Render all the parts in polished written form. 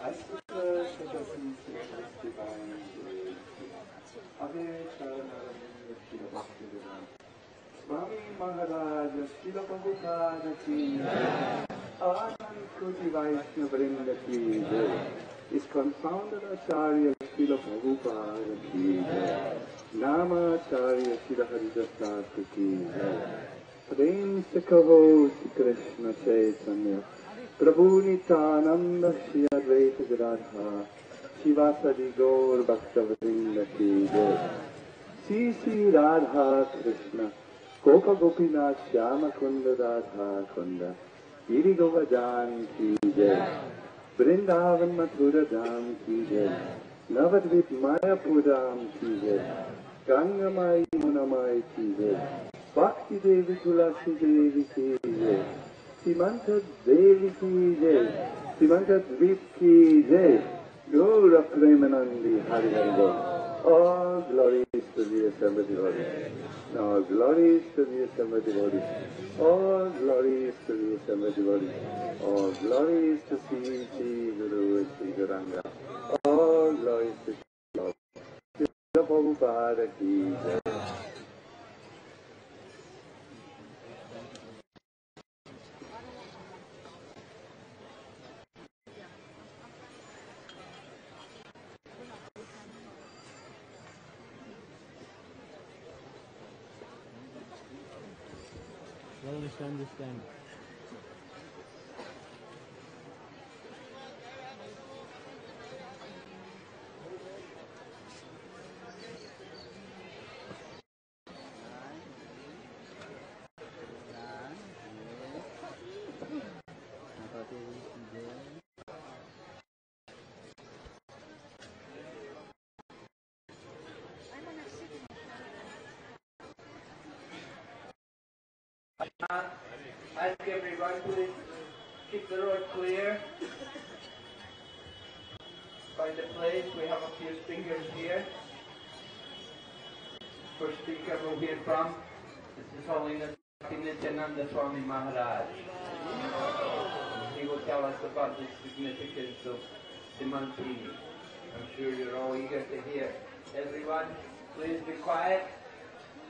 Asura Shatasim Divine Ave Sharanam Shila Bhaktivedanta Swami Maharaj Shila Prabhupada Ki Anand Kuti Vaishnava Vrinda Ki ISKCON founder Acharya Shila Prabhupada Ki Namacharya Shila Haridas Thakur Ki Prem se kaho Shri Krishna Chaitanya Prabhu Nityananda Shri Advaita Gadadhara Shivasadi Gaur Bhaktavrinda Ki Shri Shri Radha Krishna Gopa Gopinath Shyama Kunda Radha Kunda Giri Govardhan Ki Jai Vrindavan Mathura Dham Ki Jai Navadvip Mayapuram Ki Jai Ganga Mai Munamai Ki Jai Bhakti Devi Tulasi Devi Ki Jai Simanta Devi Ki Jai Simanta Dvip Ki Jai Gaura Premanandi Hari Hari Bol. All glories to the assembled devotees. All glories to the assembled devotees. All glories to the assembled devotees. All glories to Sri Guru and Sri Gauranga. All glories to Sri Prabhupada Ki Jai. Well, understand. Ask everyone to keep the road clear. Find a place. We have a few speakers here. First speaker we'll hear from is His Holiness Nityananda Swami Maharaj. He will tell us about the significance of the monkey. I'm sure you're all eager to hear. Everyone, please be quiet.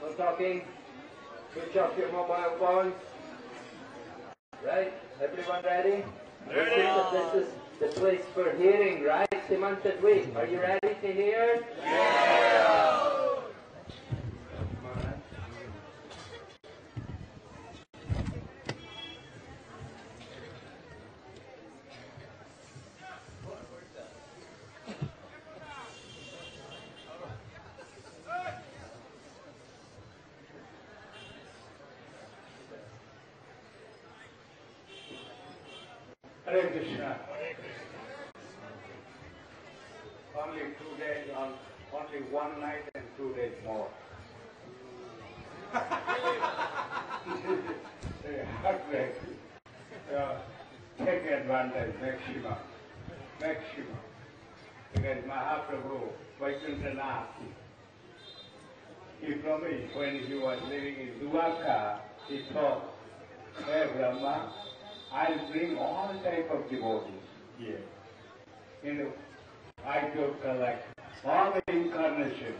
No talking. Switch off your mobile phones. Right? Everyone ready? This is the place for hearing, right? Simanta Dweep, are you ready to hear? Yeah! Hare Krishna. Only 2 days, only one night and 2 days more. Heartbreak. Take advantage, maximum. Maximum. Because Mahaprabhu, Vaikuntanath, he promised when he was living in Dwarka, he thought, hey Brahma, I'll bring all type of devotees here. I could collect all the incarnation,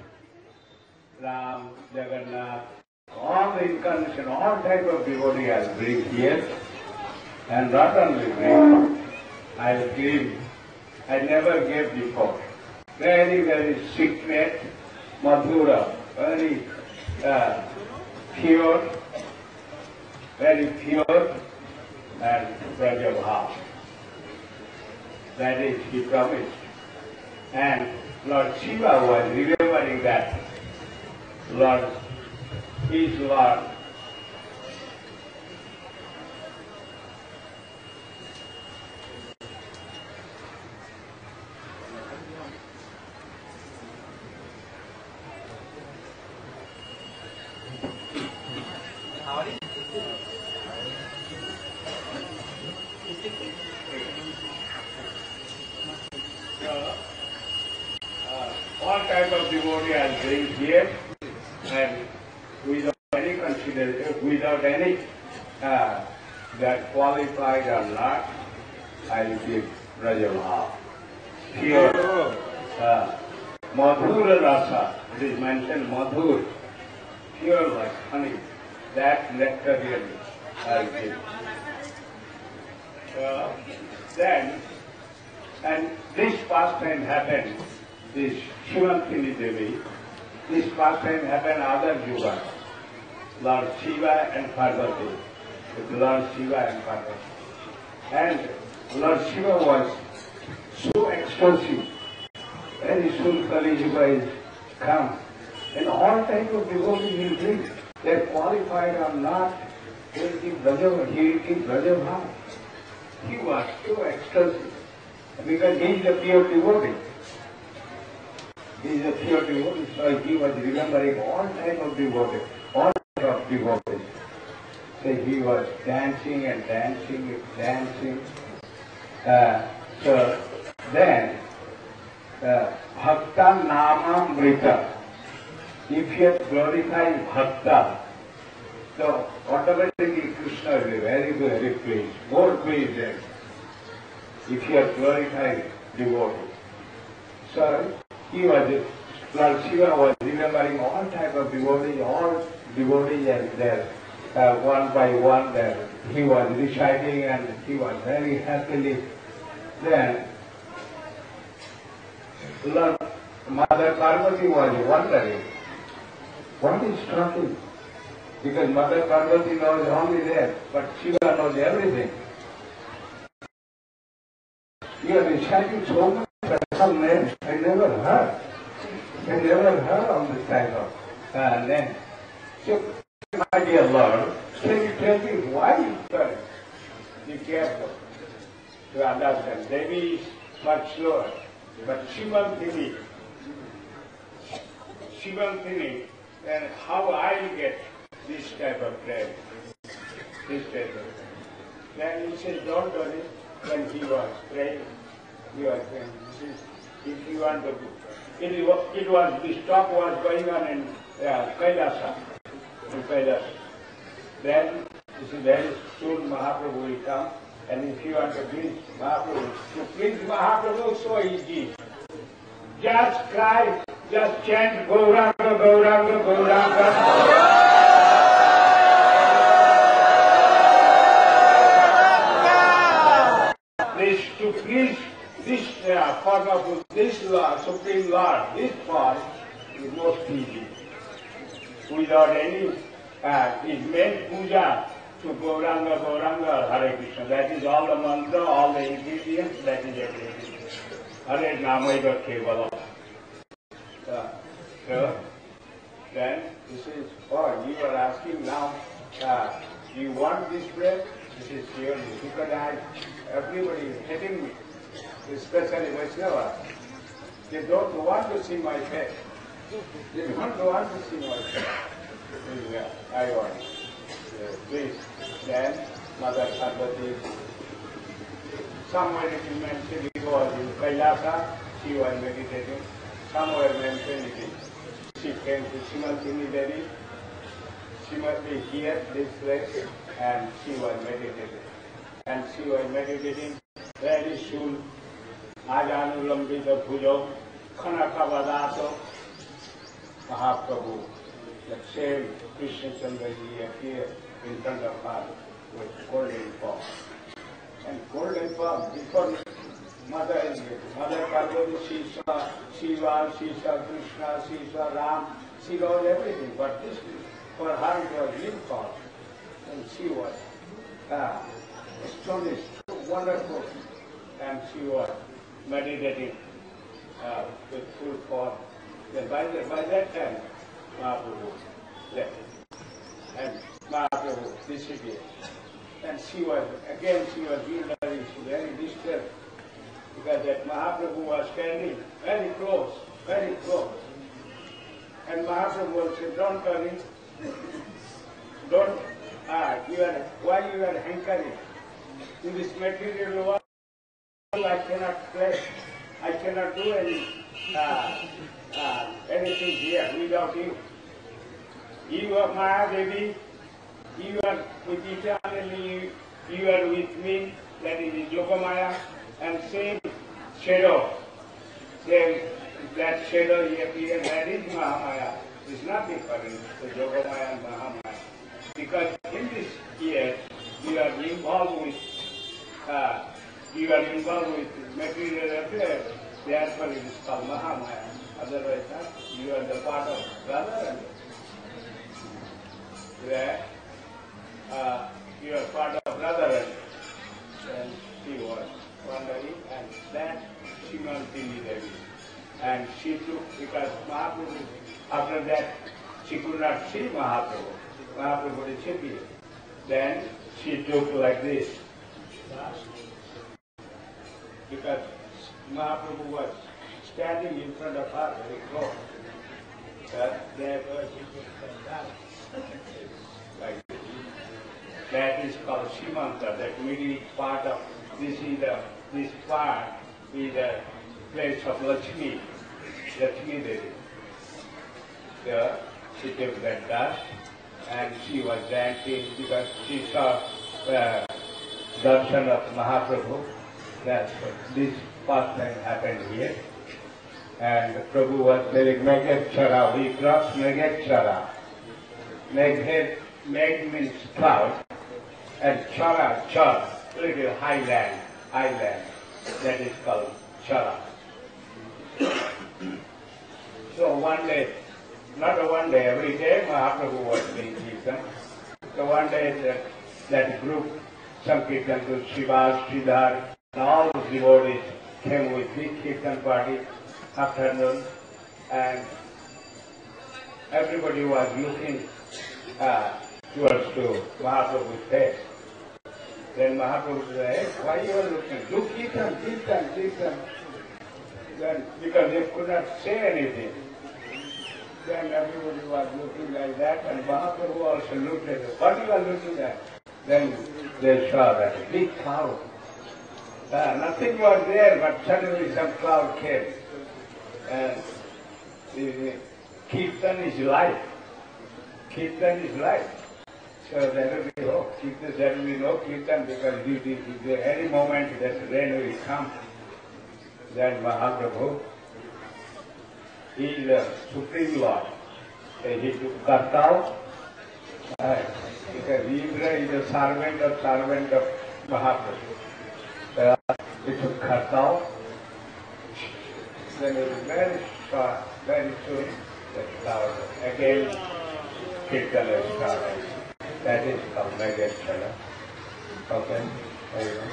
Ram, Jagannath, all the incarnation, all type of devotee I'll bring here. And not only bring, I'll give, I never gave before. Very, very secret, Madhura, very pure, and Brajabha. That is, he promised. And Lord Shiva was remembering that. His Lord. All type of devotee I'll bring here, and without any consideration, without any that qualified or not, I'll give Brajabha. pure madhura rasa. It is mentioned madhur, pure like honey. That nectarian I give. Then, and this pastime happened, this Shivantini Devi, this pastime happened other yugas, Lord Shiva and Parvati, with Lord Shiva and Parvati. And Lord Shiva was so expensive. Very soon Kali Yuga is come. And all type of devotees will bring. They are qualified or not, he will give Brajabha. He was so expensive. Because he is a pure devotee. He is a pure devotee, so he was remembering all type of devotees. All type of devotees. So he was dancing and dancing and dancing. So then, Bhakta Namamrita. If you glorify Bhakta, so automatically Krishna will be very, very pleased. More pleased than if you have glorified devotee. So he was, Lord Shiva was remembering all type of devotees, all devotees and there. One by one there. He was reciting and he was very happily. Then Lord Mother Parvati was wondering, what is talking? Because Mother Parvati knows only that, but Shiva knows everything. You are reciting so much some names I never heard. I never heard of this type of name. So, my dear Lord, can you tell me why you study? Be careful to understand. Devi is much slower, but Shivantini, then how I will get this type of prayer? This type of prayer. Then he says, don't worry. When he was praying, if you want to do. It was, this talk was going on in Kailasa. Then, you see, very soon Mahaprabhu will come, and if you want to please Mahaprabhu, to please Mahaprabhu, so easy. Just cry, just chant Gauranga, Gauranga, Gauranga. To please this form of this Lord, Supreme Lord, this form is most easy. Without any, his main puja to Gauranga, Gauranga, Hare Krishna. That is all the mantra, all the ingredients, that is everything. Hare Namaiva Kevalam. So, then this is, oh, you are asking now, you want this bread? This is surely, because everybody is hitting me, especially Vaishnava. They don't want to see my face. They don't want to see my face. Yeah, I want. Please. Then, Mother Parvati, somewhere it is mentioned it was in Kailasa, she was meditating. Somewhere mentioned it is. She came to Shivantini Devi. She must be here, this place, and she was meditating. And she was meditating very soon. Ajanulambita Bhujo, Khanaka Vadato, Mahaprabhu, the same Krishna Chandraji appeared in front of her with golden form. And golden form, before Mother Parvati, she saw Shiva, she saw Krishna, she saw Ram, she knows everything, but this for her it was new form. And she was astonished, wonderful, and she was meditating with full form. Then by that time, Mahaprabhu left, and Mahaprabhu disappeared. And she was very disturbed, because that Mahaprabhu was standing very close, very close. And Mahaprabhu said, don't worry, don't, why you are hankering? In this material world, I cannot play, I cannot do anything here without you. You are Mahadevi, you are with eternally, you are with me, that is Yogamaya, and same shadow then that shadow appears, that is Mahamaya. It's not different to Yogamaya and Mahamaya. Because in this year, we are involved with material affairs, therefore it is called Mahamaya. Otherwise, you are the part of brother, where you are part of brother, and she was wandering, and that she must be Devi. And she took, because Mahaprabhu, after that, she could not see Mahaprabhu. Mahaprabhu disappeared. Then she took like this. Because Mahaprabhu was standing in front of her very close. Therefore she took that. Like this. That is called Shimanta, that middle part of this part is the place of Lakshmi Devi. There she took that dust and she was dancing because she saw darshan of Mahaprabhu. That's what this first time happened here. And Prabhu was telling Megachara, we crossed Megachara. Meg means cloud, and Chara, little highland, that is called Chara. So one day, not one day, every day Mahaprabhu was doing Kirtan. So one day that group, Sankirtan to Shiva, Sridhar, and all the devotees came with big Kirtan party afternoon, and everybody was looking towards to Mahaprabhu's face. Then Mahaprabhu said, hey, why you are looking? Do Kirtan. Then, because they could not say anything. Then everybody was looking like that, and Mahaprabhu also looked at it. What you are looking at? Then they saw that a big cloud. Nothing was there, but suddenly some cloud came. And Kirtan is life. Kirtan is life. So there will be no Kirtan because any moment that rain will come. Then Mahaprabhu, he is the Supreme Lord. He took Kartav, because Indra is the servant of Mahaprabhu. He took Kartav, then it was very short, very soon, that cloud again Kirtan is started. That is called Megachara. Okay? There you go.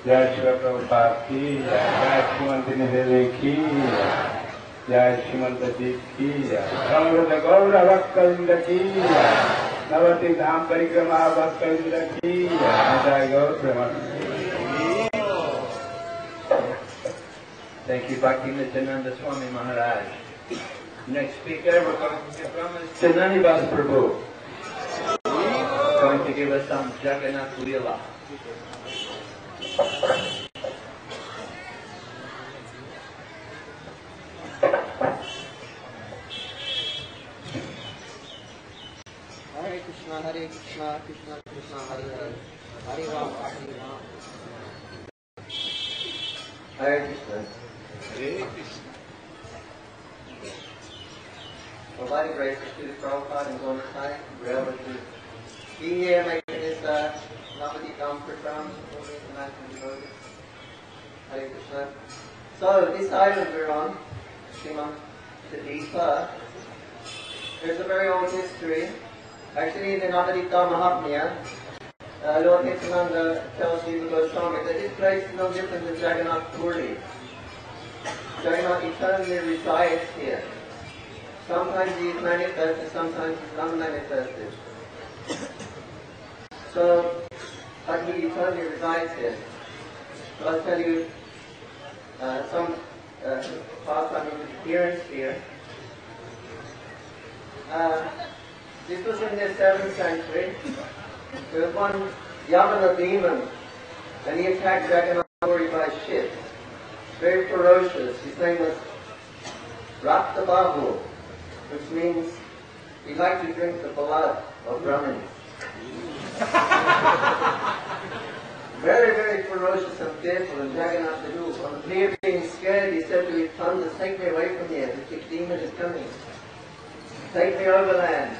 Jai Shri Prabhupada ki, Jai Shrimantini Devi ki, Jai Shrimanta Ji ki, Samruddha Gaura Bhakta ki, Navati Dham Parikrama Bhakta ki, Jai Gaura Premanandi. Thank you, Bhakti Nityananda Swami Maharaj. Next speaker we're going to hear from is Chananivas Prabhu. Going to give us some Jagannath Leela. Hare Krishna, Krishna Krishna, Hare Hare, Hare Ram, Hare Ram. Hare Krishna. Hare Krishna. Provided grace to the Prabhupada and Gonatai, we're able to be here making this Navadipam Pratram for the international devotees. Hare Krishna. So, this item we're on, Srimad Deepa, there's a very old history. Actually, in the Navadipam Mahatmya, Lord Nityananda tells Jiva Goswami that this place is no different than Jagannath Puri. Jagannath eternally resides here. Sometimes he is manifested, sometimes he is unmanifested. So, but he eternally resides here. So I'll tell you some past on his appearance here. This was in the 7th century. There was one Yamana demon, and he attacked Jagannath Puri by ship. Very ferocious. His name was Raktabahu, which means he liked to drink the blood of Brahmins. very, very ferocious and fearful, and Jagannath said, on the plea of being scared, he said to his thunder, take me away from here, the demon is coming. Take me overland.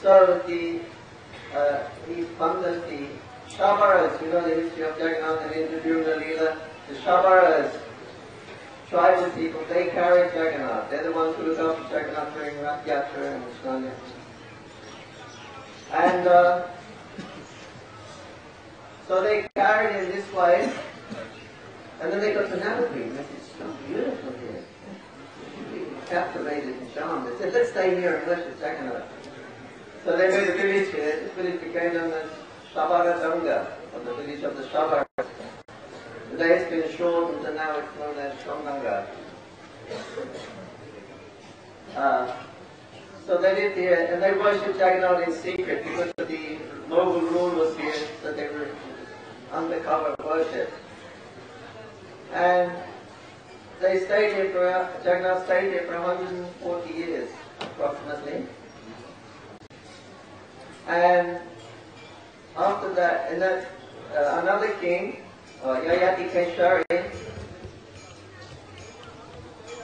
So he thundered the Shabaras, you know the history of Jagannath and Indra Leela. The Shabaras, tribal people, they carried Jagannath. They're the ones who adopted Jagannath during Rath Yatra and Shnanya. And so they carried him this way, and then they got to Navadvip. They said, it's so beautiful here. People captivated and charmed. They said, let's stay here and worship Jagannath. So they made a village here. This village became known as Shabaradanga, or the village of the Shabaras. Today it's been shortened and now it's known as Shondanga. So they lived here, and they worshipped Jagannath in secret because of the local rule was here that they were undercover worship. And they stayed here Jagannath stayed here for 140 years, approximately. And after that, another king, Yayati Keshari,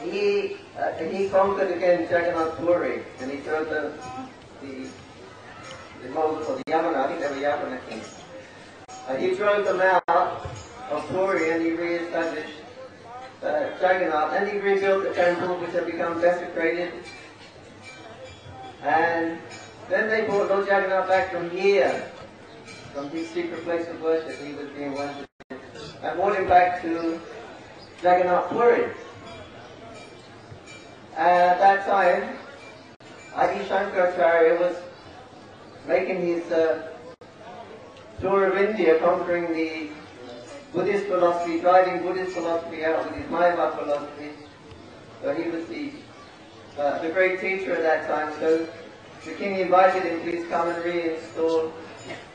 he conquered again Jagannath Puri, and he drove the Mogul, or the Yamana, I think they were Yamana kings. He drove them out of Puri and he re-established Jagannath, and he rebuilt the temple which had become desecrated. And then they brought Lord Jagannath back from here, from his secret place of worship. He was being worshipped, and brought him back to Jagannath Puri. At that time, Adi Shankaracharya was making his tour of India, conquering the Buddhist philosophy, driving Buddhist philosophy out with his Mayavad philosophy. So he was the great teacher at that time. So the king invited him, please come and reinstall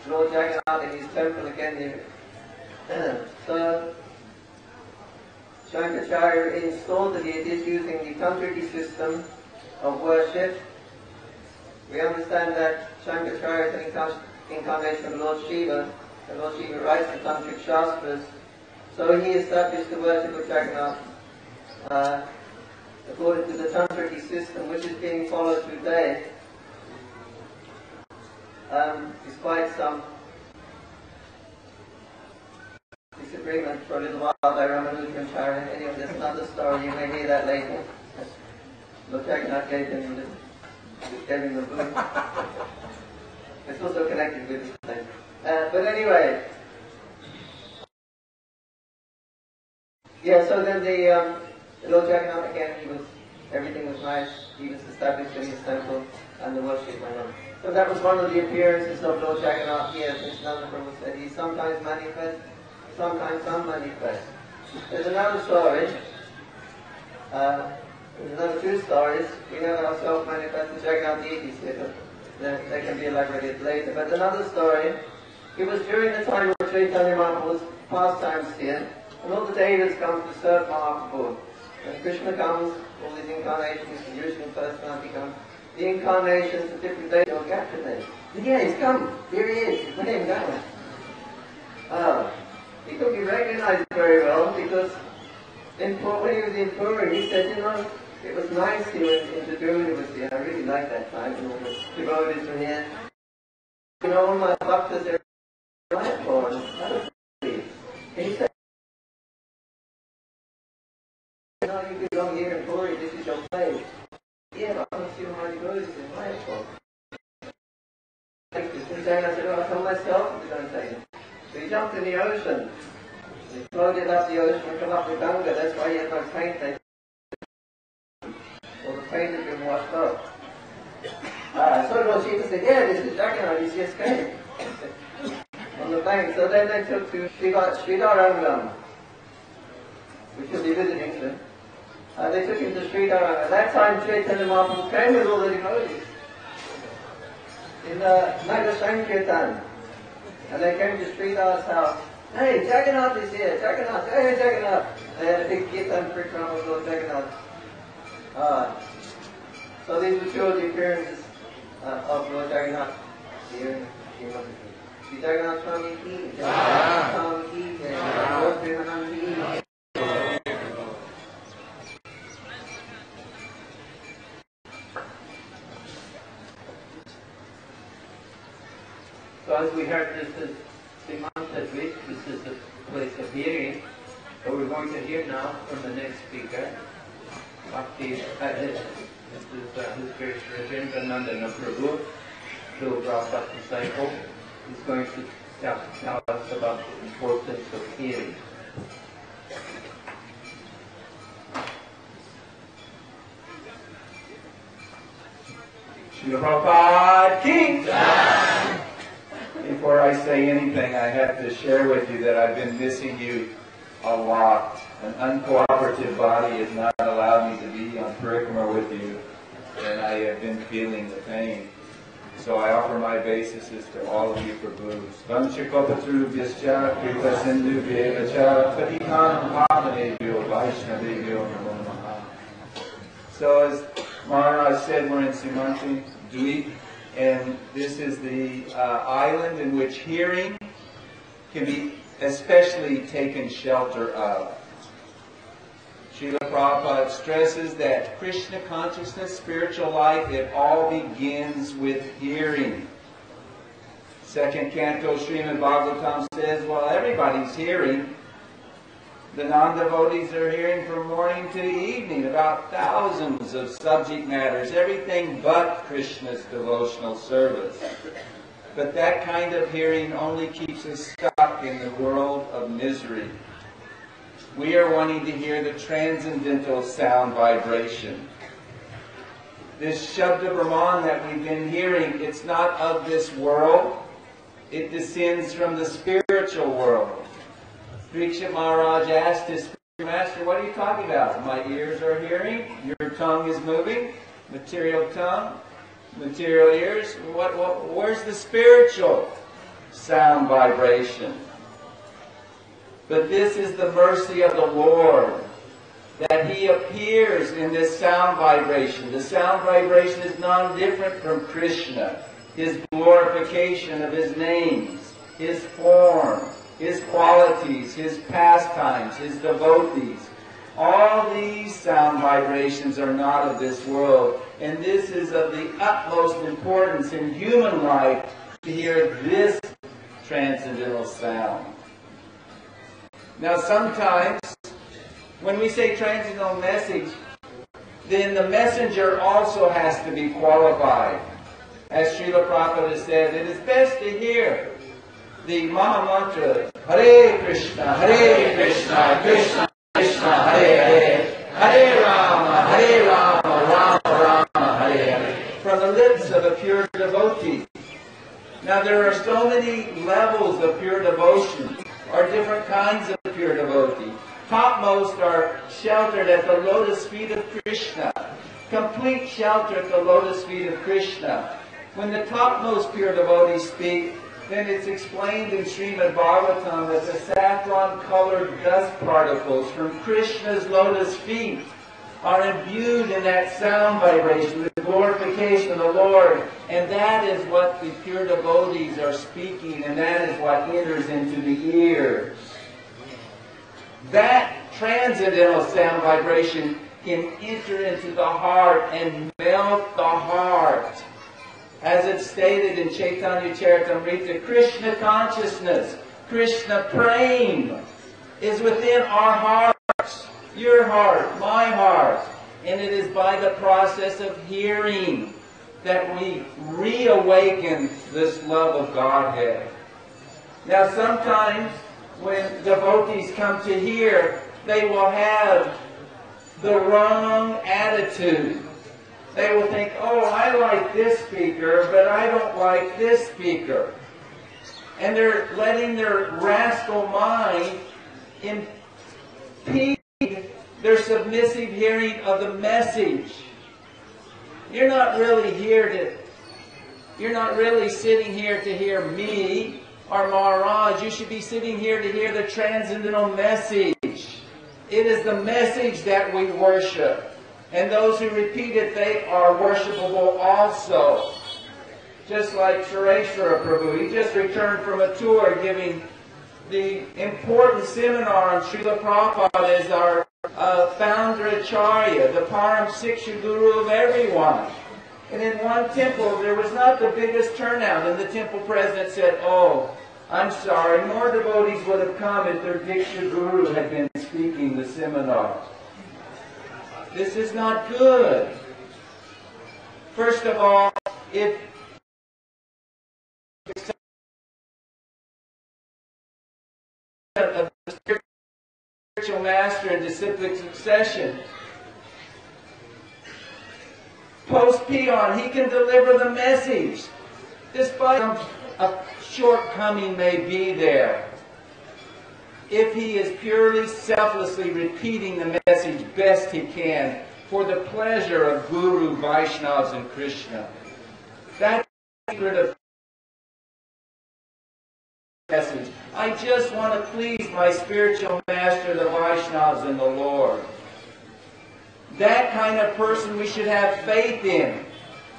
Lord Jagannath in his temple again here. So Shankaracharya installed the deities using the Tantric system of worship. We understand that Shankaracharya is an incarnation of Lord Shiva, and Lord Shiva writes the Tantric Shastras. So he established the worship of Jagannath according to the Tantric system, which is being followed today, despite some disagreement for a little while by Ramanujanacharya. Anyway, there's another story, you may hear that later. Lord Jagannath gave him the book. It's also connected with this thing. But anyway, so then the Lord Jagannath again, everything was nice. He was established in his temple, and the worship went on. So that was one of the appearances of Lord Jagannath here. Since Nanda Prabhu said he sometimes manifests, sometimes unmanifest. There's another story. There's another two stories. We know how self-manifested Jagannath deities here, but they can be elaborated later. But another story, it was during the time of Chaitanya Mahaprabhu's pastimes here, and all the devas come to serve Mahaprabhu. When Krishna comes, all these incarnations, the Vishnu personality comes, the incarnations of different devas will capture them. Yeah, he's come. Here he is. Let him go. He could be recognized very well because when he was in Puri, he said, it was nice here in Jaduri was here. I really liked that time, and all the devotees were here. All my bhaktas are right for him. And he said, you belong here in Puri, this is your place. Yeah, but I don't see my devotees in my for. And I said, I come myself to go and take him. So he jumped in the ocean. He floated up the ocean and come up with Ganga. That's why he had no paint. Or the paint had been washed off. So Lord Shiva said, yeah, this is Jagannath, he's just came. On the bank. So then they took to Sridharangam, which will be visiting soon. They took him to Sridharangam. At that time, Chaitanya Mahaprabhu came with all the devotees in the Naga Sankirtan. And they came to Sridhar's house. Hey, Jagannath is here. Jagannath. Hey, Jagannath. They had a big kirtan parikrama of Lord Jagannath. So these were two of the appearances of Lord Jagannath here in Srimati. Sri Jagannath Swami ki jai, Swami ki jai, Lord Premanand ki jai. So as we heard, this is Simantadvik, this is the place of hearing. So we're going to hear now from the next speaker, Bhakti, this is His Grace Rajendranandana Prabhu, Srila Prabhupada's disciple. He's going to tell us about the importance of hearing. Srila Prabhupada Ki! Before I say anything, I have to share with you that I've been missing you a lot. An uncooperative body has not allowed me to be on Parikrama with you, and I have been feeling the pain. So I offer my obeisances to all of you Prabhus. Vanchakopatrubhyascha kripa sindhubhyeva patitanam pavanebhyo vaishnavebhyo namo namaha. So as Maharaj said, we're in Simanti Dweep, and this is the island in which hearing can be especially taken shelter of. Srila Prabhupada stresses that Krishna consciousness, spiritual life, it all begins with hearing. Second canto Srimad Bhagavatam says, well, everybody's hearing. The non-devotees are hearing from morning to evening about thousands of subject matters, everything but Krishna's devotional service. But that kind of hearing only keeps us stuck in the world of misery. We are wanting to hear the transcendental sound vibration. This Shabda Brahman that we've been hearing, it's not of this world. It descends from the spiritual world. Parikshit Maharaj asked his master, what are you talking about? My ears are hearing, your tongue is moving, material tongue, material ears. Where's the spiritual sound vibration? But this is the mercy of the Lord, that He appears in this sound vibration. The sound vibration is non-different from Krishna, His glorification of His names, His form, His qualities, His pastimes, His devotees. All these sound vibrations are not of this world. And this is of the utmost importance in human life to hear this transcendental sound. Now sometimes, when we say transcendental message, then the messenger also has to be qualified. As Srila Prabhupada said, it is best to hear the Mahamantra, Hare Krishna, Krishna Krishna, Hare Hare, Hare Rama, Rama Rama, Hare Hare, from the lips of a pure devotee. Now there are so many levels of pure devotion, or different kinds of pure devotee. Topmost are sheltered at the lotus feet of Krishna. Complete shelter at the lotus feet of Krishna. When the topmost pure devotees speak, then it's explained in Srimad Bhagavatam that the saffron-colored dust particles from Krishna's lotus feet are imbued in that sound vibration, the glorification of the Lord. And that is what the pure devotees are speaking, and that is what enters into the ears. That transcendental sound vibration can enter into the heart and melt the heart. As it's stated in Chaitanya Charitamrita, Krishna consciousness, Krishna Prem is within our hearts, your heart, my heart. And it is by the process of hearing that we reawaken this love of Godhead. Now sometimes when devotees come to hear, they will have the wrong attitude. They will think, oh, I like this speaker, but I don't like this speaker. And they're letting their rascal mind impede their submissive hearing of the message. You're not really sitting here to hear me or Maharaj. You should be sitting here to hear the transcendental message. It is the message that we worship. And those who repeat it, they are worshipable also. just like Sureshwara Prabhu. He just returned from a tour giving the important seminar on Srila Prabhupada as our founder Acharya, the Param Siksha Guru of everyone. And in one temple, there was not the biggest turnout, and the temple president said, "Oh, I'm sorry, more devotees would have come if their Diksha Guru had been speaking the seminar." This is not good. First of all, if of the spiritual master and disciplic succession, post-peon, he can deliver the message. Despite a shortcoming may be there, if he is purely selflessly repeating the message best he can for the pleasure of Guru, Vaishnavas, and Krishna. That's the secret of message. I just want to please my spiritual master, the Vaishnavas, and the Lord. That kind of person we should have faith in.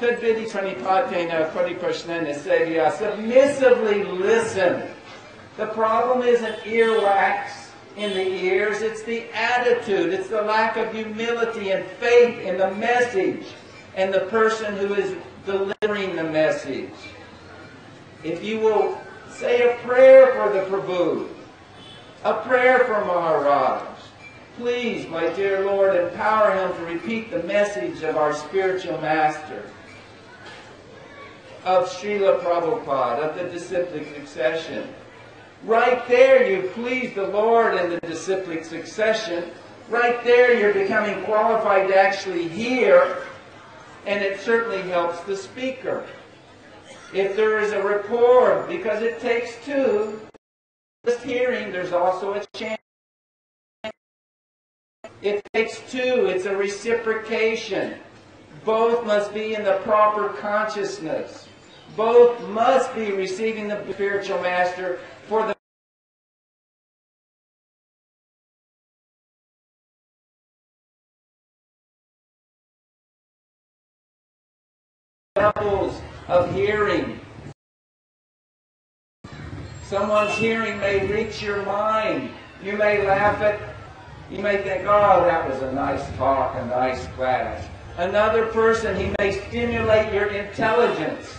Submissively listen. The problem isn't earwax in the ears, it's the attitude, it's the lack of humility and faith in the message and the person who is delivering the message. If you will say a prayer for the Prabhu, a prayer for Maharaj, please, my dear Lord, empower him to repeat the message of our spiritual master, of Srila Prabhupada, of the disciplic succession. Right there you please the Lord in the disciplic succession. Right there you're becoming qualified to actually hear, and it certainly helps the speaker. If there is a rapport, because it takes two, just hearing, there's also a chant. It takes two, it's a reciprocation. Both must be in the proper consciousness. Both must be receiving the spiritual master for the levels of hearing. Someone's hearing may reach your mind. You may laugh at, you may think, "Oh, that was a nice talk, a nice class." Another person, he may stimulate your intelligence.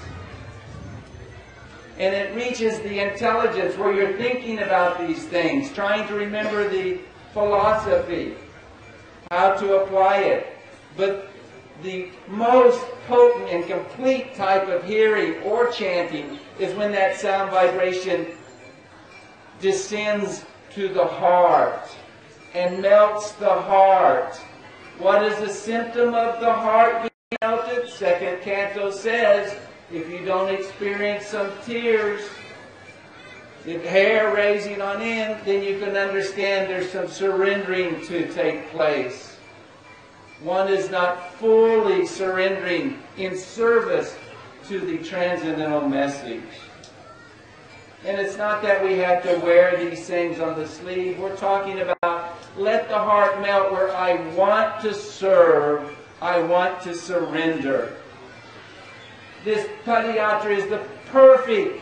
And it reaches the intelligence where you're thinking about these things, trying to remember the philosophy, how to apply it. But the most potent and complete type of hearing or chanting is when that sound vibration descends to the heart and melts the heart. What is the symptom of the heart being melted? Second canto says, if you don't experience some tears, if hair raising on end, then you can understand there's some surrendering to take place. One is not fully surrendering in service to the transcendental message. And it's not that we have to wear these things on the sleeve. We're talking about let the heart melt where I want to serve, I want to surrender. This Padayatra is the perfect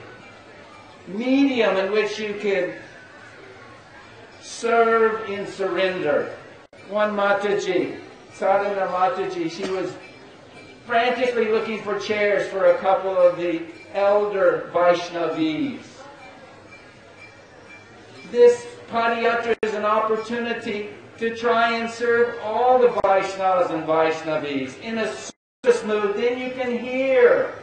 medium in which you can serve in surrender. One Mataji, Sadhana Mataji, she was frantically looking for chairs for a couple of the elder Vaishnavis. This Padayatra is an opportunity to try and serve all the Vaishnavas and Vaishnavis in a service mood. Then you can hear.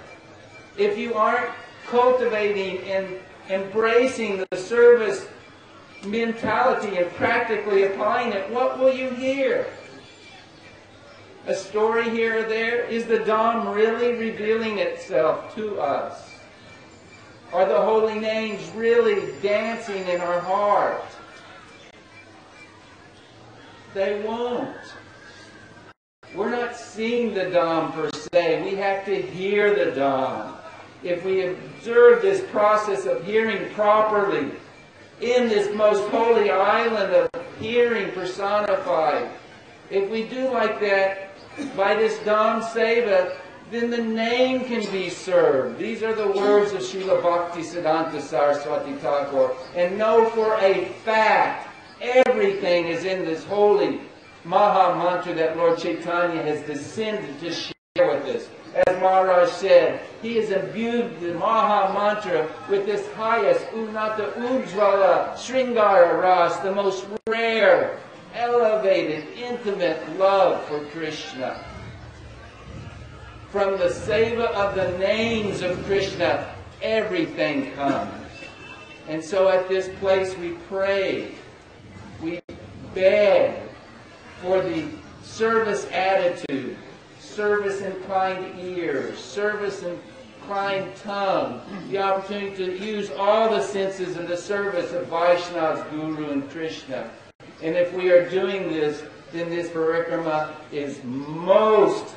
If you aren't cultivating and embracing the service mentality and practically applying it, what will you hear? A story here or there? Is the Dham really revealing itself to us? Are the holy names really dancing in our heart? They won't. We're not seeing the Dham per se. We have to hear the Dham. If we observe this process of hearing properly in this most holy island of hearing personified, if we do like that, by this Dham Seva, then the name can be served. These are the words of Srila Bhaktisiddhanta Saraswati Thakur. And know for a fact, everything is in this holy Maha Mantra that Lord Chaitanya has descended to share with us. As Maharaj said, he has imbued the Maha Mantra with this highest Unnata Ujjvala Sringara Ras, the most rare, elevated, intimate love for Krishna. From the seva of the names of Krishna, everything comes. And so at this place we pray, we beg for the service attitude, service-inclined ears, service-inclined tongue, the opportunity to use all the senses in the service of Vaishnavas, Guru, and Krishna. And if we are doing this, then this parikrama is most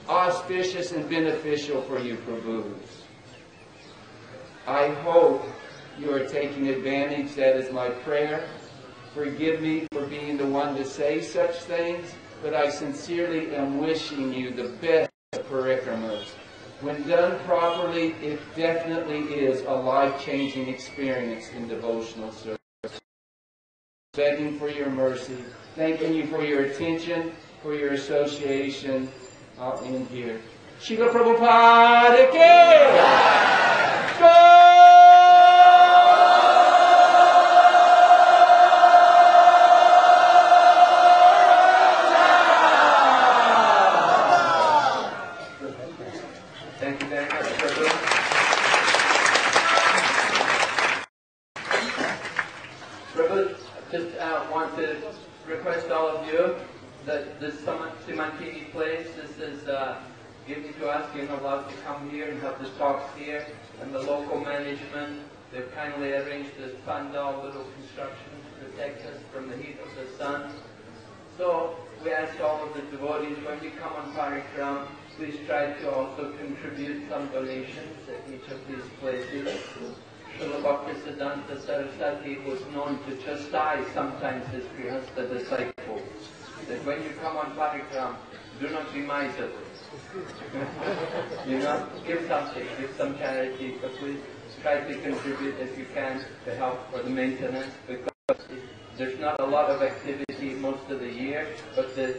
auspicious and beneficial for you, Prabhus. I hope you are taking advantage. That is my prayer. Forgive me for being the one to say such things, but I sincerely am wishing you the best of parikramas. When done properly, it definitely is a life-changing experience in devotional service. Begging for your mercy, thanking you for your attention, for your association. I'll end here. Srila Prabhupada ki Jai! Thank you very much, Prabhu. Prabhu, just want to request all of you that this Simantini place, this is given to us. You're allowed to come here and have the talks here. And the local management, they've kindly arranged this pandal little construction to protect us from the heat of the sun. So we ask all of the devotees, when you come on Parikram, please try to also contribute some donations at each of these places. Srila Bhaktisiddhanta Saraswati was known to chastise sometimes his Grihastha disciples, that when you come on Parikram, do not be miserly. Give something, give some charity, but please try to contribute if you can to help for the maintenance, because there's not a lot of activity most of the year, but the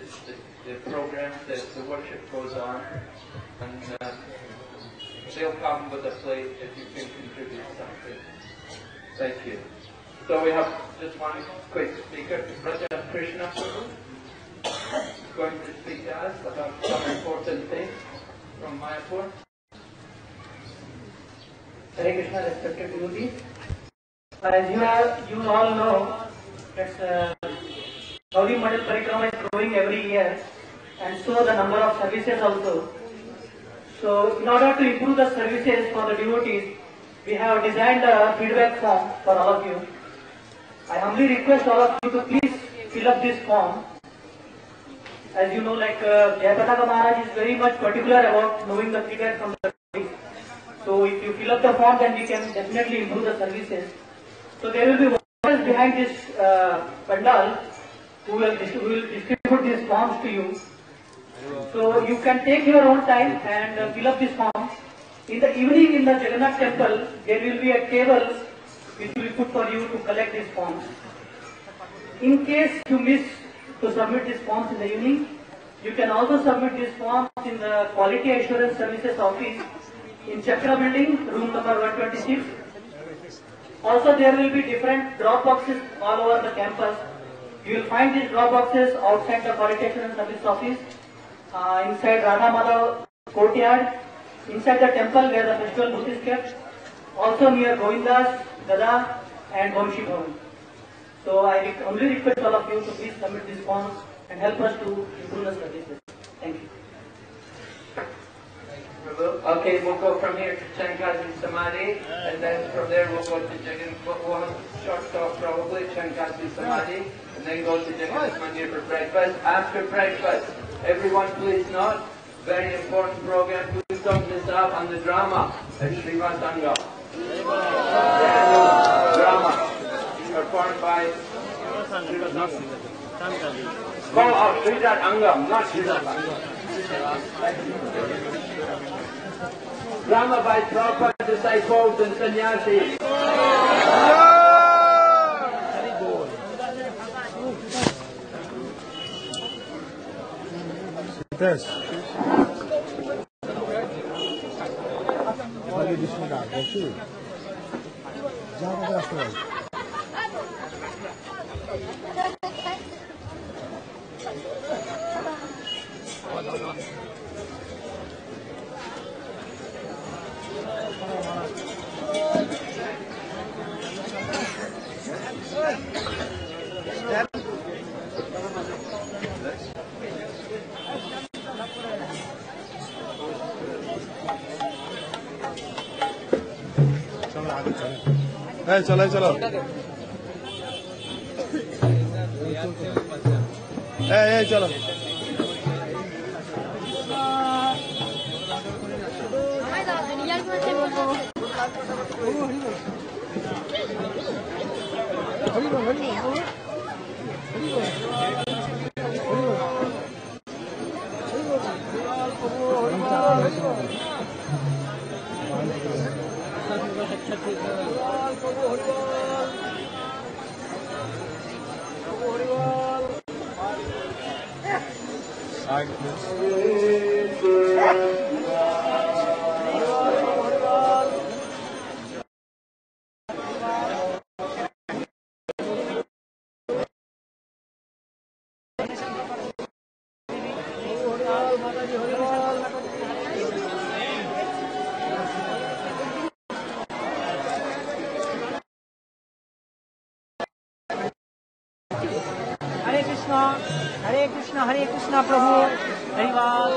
program, the worship goes on, and they'll come with a plate if you can contribute something. Thank you. So we have just one quick speaker, Raja Krishna, going to speak to us about some important things from Mayapur. Hare Krishna, respected devotees. As you all know, that Gauri Mandal Parikrama is growing every year, and so the number of services also. So in order to improve the services for the devotees, we have designed a feedback form for all of you. I humbly request all of you to please fill up this form. As you know, like Jayapataka Maharaj is very much particular about knowing the feedback from the devotees. So if you fill up the form, then we can definitely improve the services. So there will be volunteers behind this pandal who will distribute these forms to you. So you can take your own time and fill up this form. In the evening in the Jagannath temple, there will be a table which will be put for you to collect these forms. In case you miss to submit these forms in the evening, you can also submit these forms in the Quality Assurance Services office in Chakra building, room number 126. Also there will be different drop boxes all over the campus. You will find these drop boxes outside the Quality Assurance Service office, inside Radha Madhav courtyard, inside the temple where the festival booth is kept, also near Govindas, Gada and Vamshi Bhavan. So I only request all of you to please submit these forms and help us to improve the services. Thank you. Okay, we'll go from here to Chankaji Samadhi, and then from there we'll go to we'll have a short talk probably, Chankaji Samadhi, and then go to Jagannath Mandir for breakfast. After breakfast, everyone please note, very important program, please don't miss out on the drama at Srimad Angam. The annual drama performed by Srimad Angam, not Srimad. Ramabai Prabhupada disciples and sannyasis. चलो चलो चलो हरे कृष्णा प्रभु हरिवाल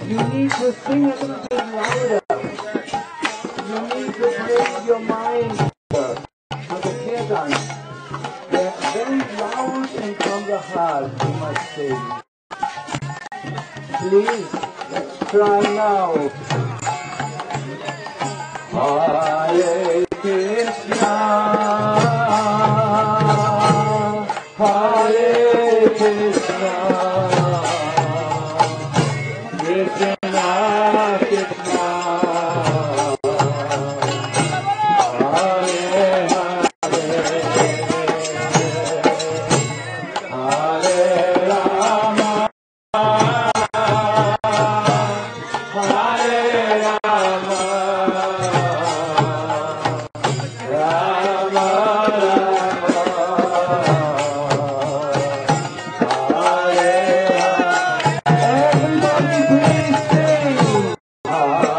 You need to sing a little bit louder. You need to raise your mind to the kirtan. They're very loud and from the heart, you must sing. Please, let's try now. Hare Krishna, Hare Krishna, Krishna Krishna, Hare Hare, Hare Rama, Hare Rama, Rama Rama, Hare Hare. Everybody please sing. Hare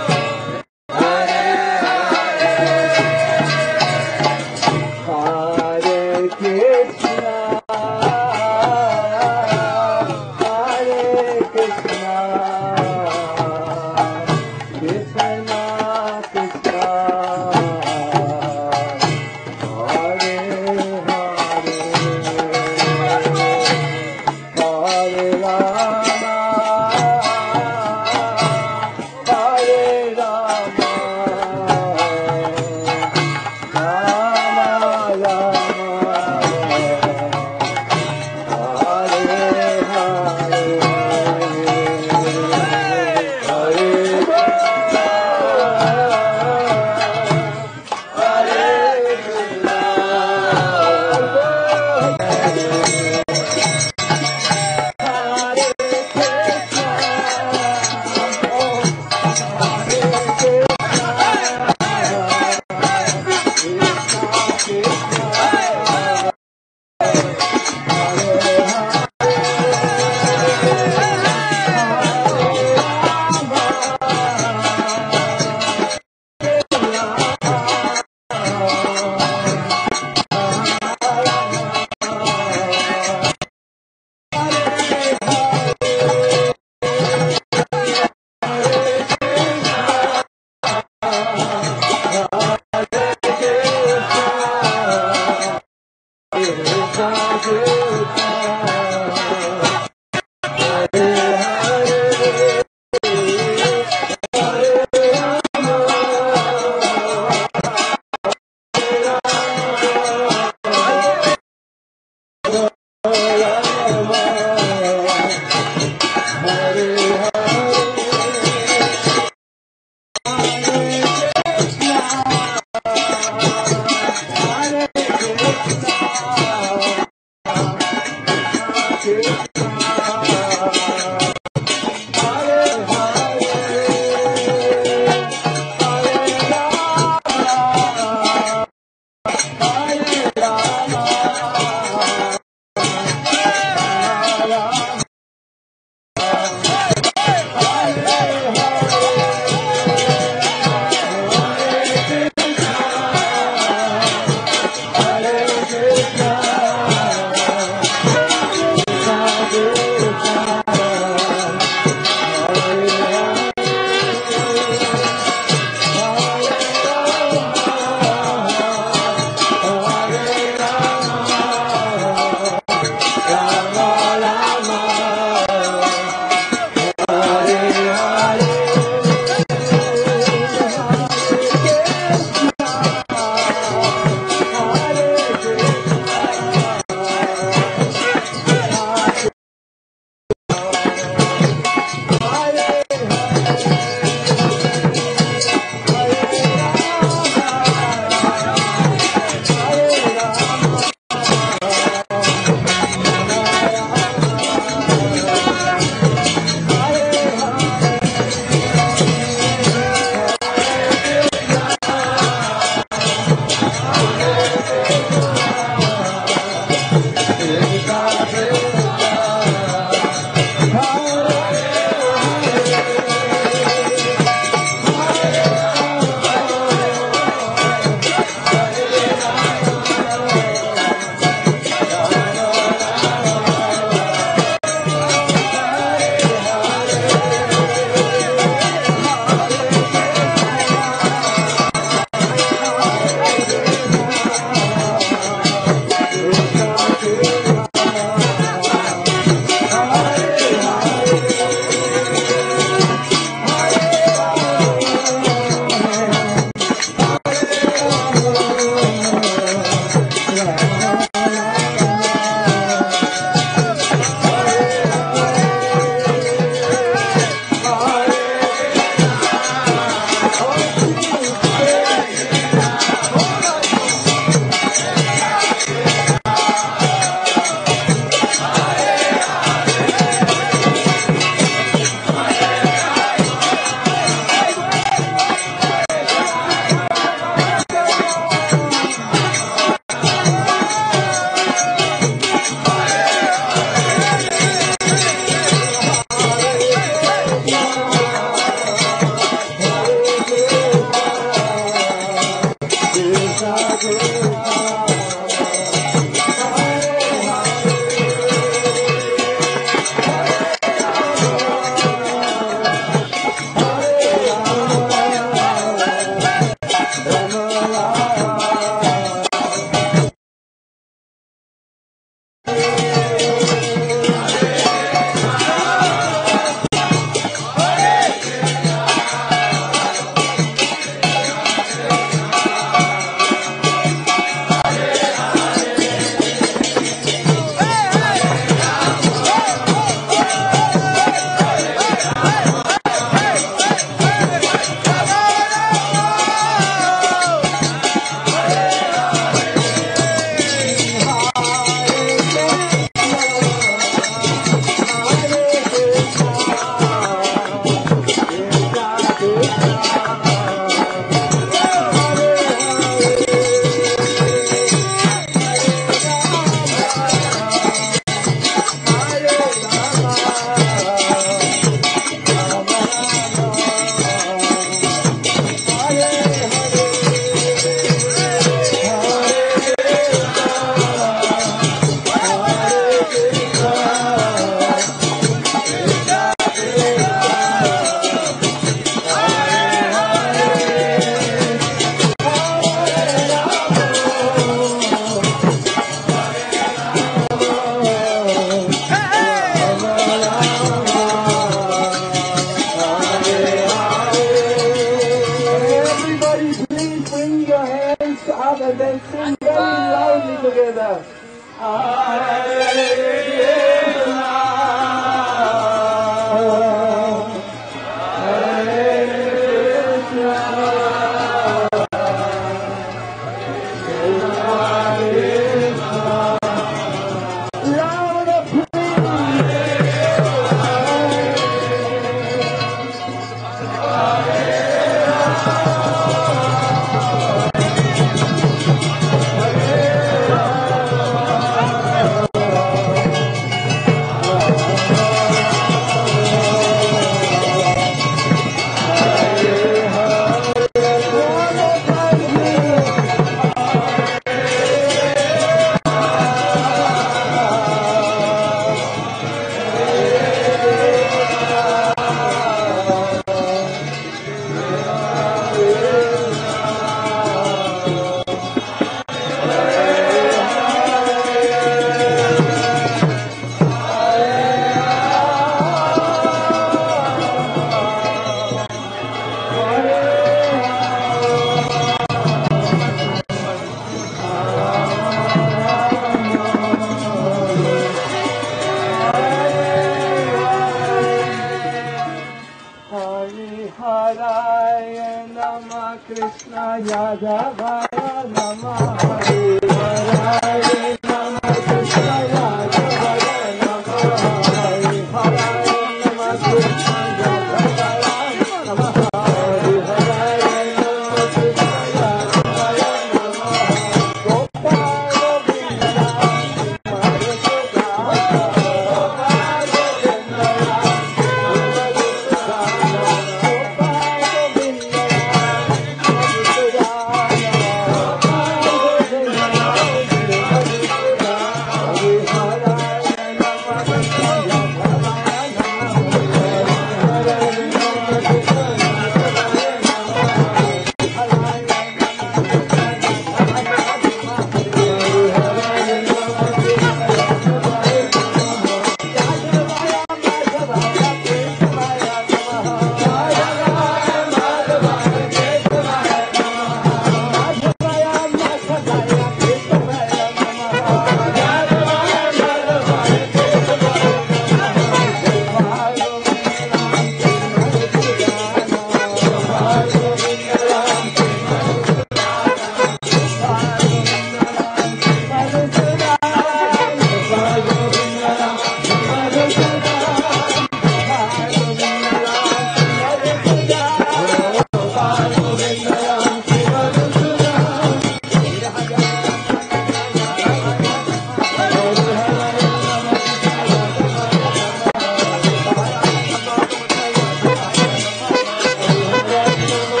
Thank you.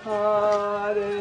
Hare